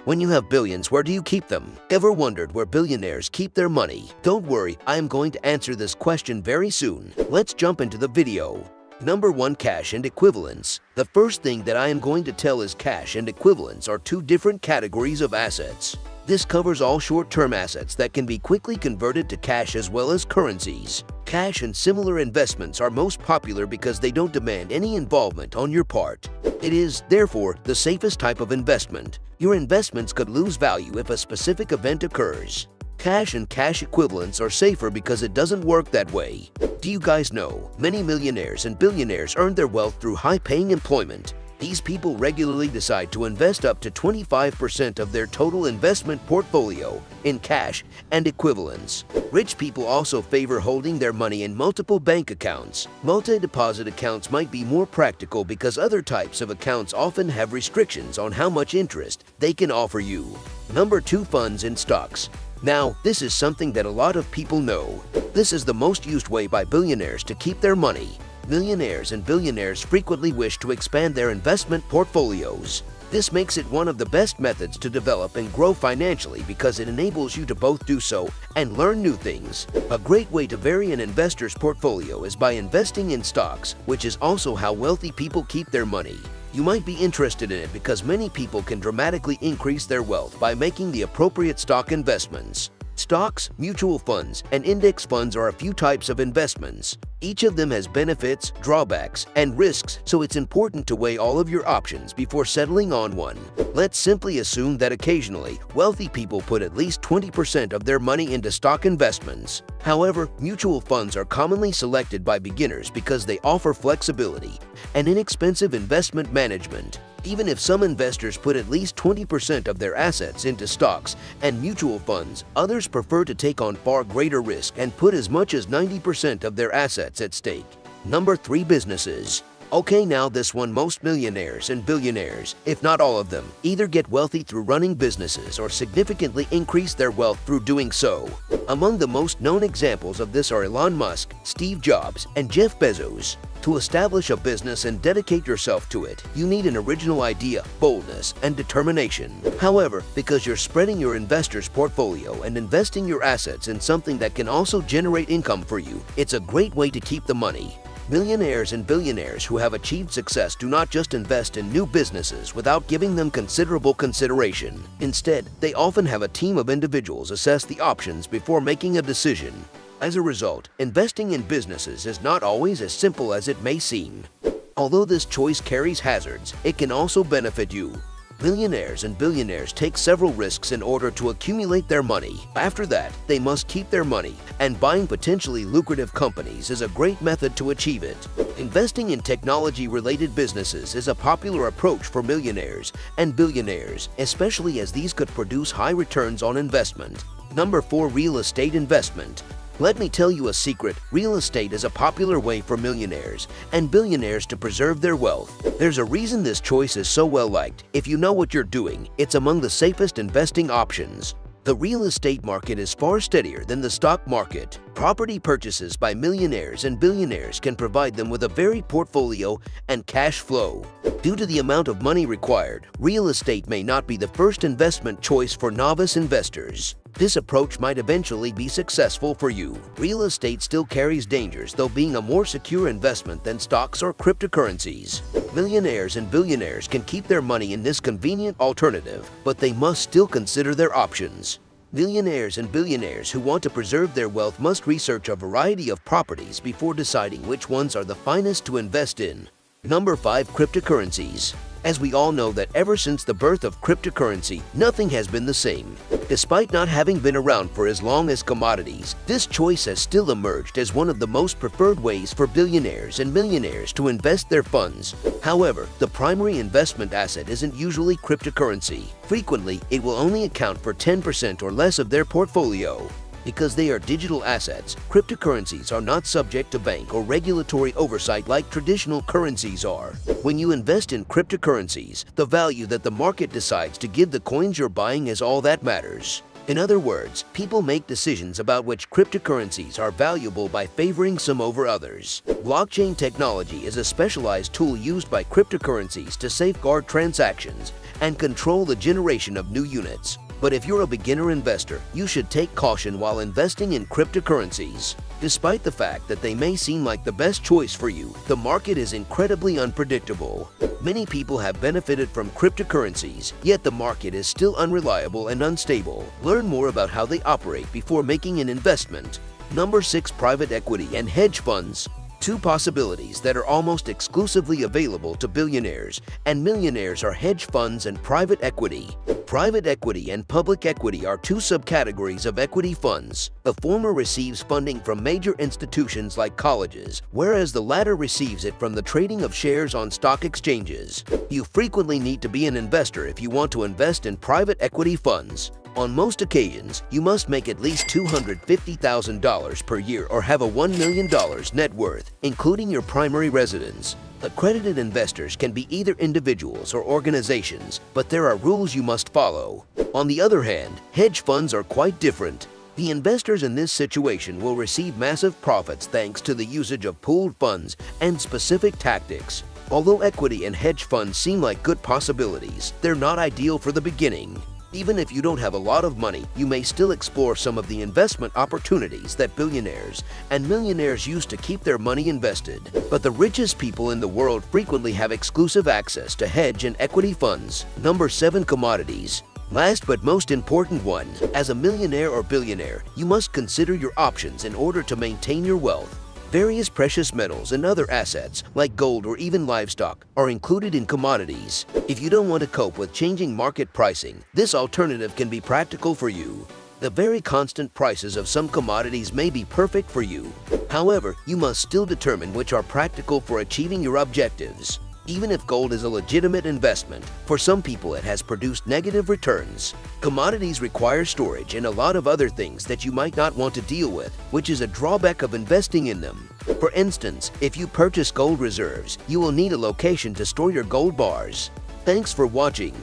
When you have billions, where do you keep them? Ever wondered where billionaires keep their money? Don't worry, I am going to answer this question very soon. Let's jump into the video. Number 1. Cash and equivalents. The first thing that I am going to tell is cash and equivalents are two different categories of assets. This covers all short-term assets that can be quickly converted to cash as well as currencies. Cash and similar investments are most popular because they don't demand any involvement on your part. It is, therefore, the safest type of investment. Your investments could lose value if a specific event occurs. Cash and cash equivalents are safer because it doesn't work that way. Do you guys know, many millionaires and billionaires earn their wealth through high-paying employment. These people regularly decide to invest up to 25% of their total investment portfolio in cash and equivalents. Rich people also favor holding their money in multiple bank accounts. Multi-deposit accounts might be more practical because other types of accounts often have restrictions on how much interest they can offer you. Number 2. Funds in stocks. Now, this is something that a lot of people know. This is the most used way by billionaires to keep their money. Millionaires and billionaires frequently wish to expand their investment portfolios. This makes it one of the best methods to develop and grow financially because it enables you to both do so and learn new things. A great way to vary an investor's portfolio is by investing in stocks, which is also how wealthy people keep their money. You might be interested in it because many people can dramatically increase their wealth by making the appropriate stock investments. Stocks, mutual funds, and index funds are a few types of investments. Each of them has benefits, drawbacks, and risks, so it's important to weigh all of your options before settling on one. Let's simply assume that occasionally, wealthy people put at least 20% of their money into stock investments. However, mutual funds are commonly selected by beginners because they offer flexibility and inexpensive investment management. Even if some investors put at least 20% of their assets into stocks and mutual funds, others prefer to take on far greater risk and put as much as 90% of their assets at stake. Number 3. Businesses. Okay, now this one, most millionaires and billionaires, if not all of them, either get wealthy through running businesses or significantly increase their wealth through doing so. Among the most known examples of this are Elon Musk, Steve Jobs, and Jeff Bezos. To establish a business and dedicate yourself to it, you need an original idea, boldness, and determination. However, because you're spreading your investor's portfolio and investing your assets in something that can also generate income for you, it's a great way to keep the money. Millionaires and billionaires who have achieved success do not just invest in new businesses without giving them considerable consideration. Instead, they often have a team of individuals assess the options before making a decision. As a result, investing in businesses is not always as simple as it may seem. Although this choice carries hazards, it can also benefit you. Millionaires and billionaires take several risks in order to accumulate their money. After that, they must keep their money, and buying potentially lucrative companies is a great method to achieve it. Investing in technology-related businesses is a popular approach for millionaires and billionaires, especially as these could produce high returns on investment. Number 4. Real estate investment. Let me tell you a secret, real estate is a popular way for millionaires and billionaires to preserve their wealth. There's a reason this choice is so well liked. If you know what you're doing, it's among the safest investing options. The real estate market is far steadier than the stock market. Property purchases by millionaires and billionaires can provide them with a varied portfolio and cash flow. Due to the amount of money required, real estate may not be the first investment choice for novice investors. This approach might eventually be successful for you. Real estate still carries dangers, though being a more secure investment than stocks or cryptocurrencies. Millionaires and billionaires can keep their money in this convenient alternative, but they must still consider their options. Millionaires and billionaires who want to preserve their wealth must research a variety of properties before deciding which ones are the finest to invest in. Number 5. Cryptocurrencies. As we all know that ever since the birth of cryptocurrency, nothing has been the same. Despite not having been around for as long as commodities, this choice has still emerged as one of the most preferred ways for billionaires and millionaires to invest their funds. However, the primary investment asset isn't usually cryptocurrency. Frequently, it will only account for 10% or less of their portfolio. Because they are digital assets, cryptocurrencies are not subject to bank or regulatory oversight like traditional currencies are. When you invest in cryptocurrencies, the value that the market decides to give the coins you're buying is all that matters. In other words, people make decisions about which cryptocurrencies are valuable by favoring some over others. Blockchain technology is a specialized tool used by cryptocurrencies to safeguard transactions and control the generation of new units. But if you're a beginner investor, you should take caution while investing in cryptocurrencies. Despite the fact that they may seem like the best choice for you, the market is incredibly unpredictable. Many people have benefited from cryptocurrencies, yet the market is still unreliable and unstable. Learn more about how they operate before making an investment. Number 6. Private equity and hedge funds. Two possibilities that are almost exclusively available to billionaires and millionaires are hedge funds and private equity. Private equity and public equity are two subcategories of equity funds. The former receives funding from major institutions like colleges, whereas the latter receives it from the trading of shares on stock exchanges. You frequently need to be an investor if you want to invest in private equity funds. On most occasions, you must make at least $250,000 per year or have a $1 million net worth, including your primary residence. Accredited investors can be either individuals or organizations, but there are rules you must follow. On the other hand, hedge funds are quite different. The investors in this situation will receive massive profits thanks to the usage of pooled funds and specific tactics. Although equity and hedge funds seem like good possibilities, they're not ideal for the beginning. Even if you don't have a lot of money, you may still explore some of the investment opportunities that billionaires and millionaires use to keep their money invested. But the richest people in the world frequently have exclusive access to hedge and equity funds. Number 7. Commodities. Last but most important one, as a millionaire or billionaire, you must consider your options in order to maintain your wealth. Various precious metals and other assets, like gold or even livestock, are included in commodities. If you don't want to cope with changing market pricing, this alternative can be practical for you. The very constant prices of some commodities may be perfect for you. However, you must still determine which are practical for achieving your objectives. Even if gold is a legitimate investment, for some people it has produced negative returns. Commodities require storage and a lot of other things that you might not want to deal with, which is a drawback of investing in them. For instance, if you purchase gold reserves, you will need a location to store your gold bars. Thanks for watching.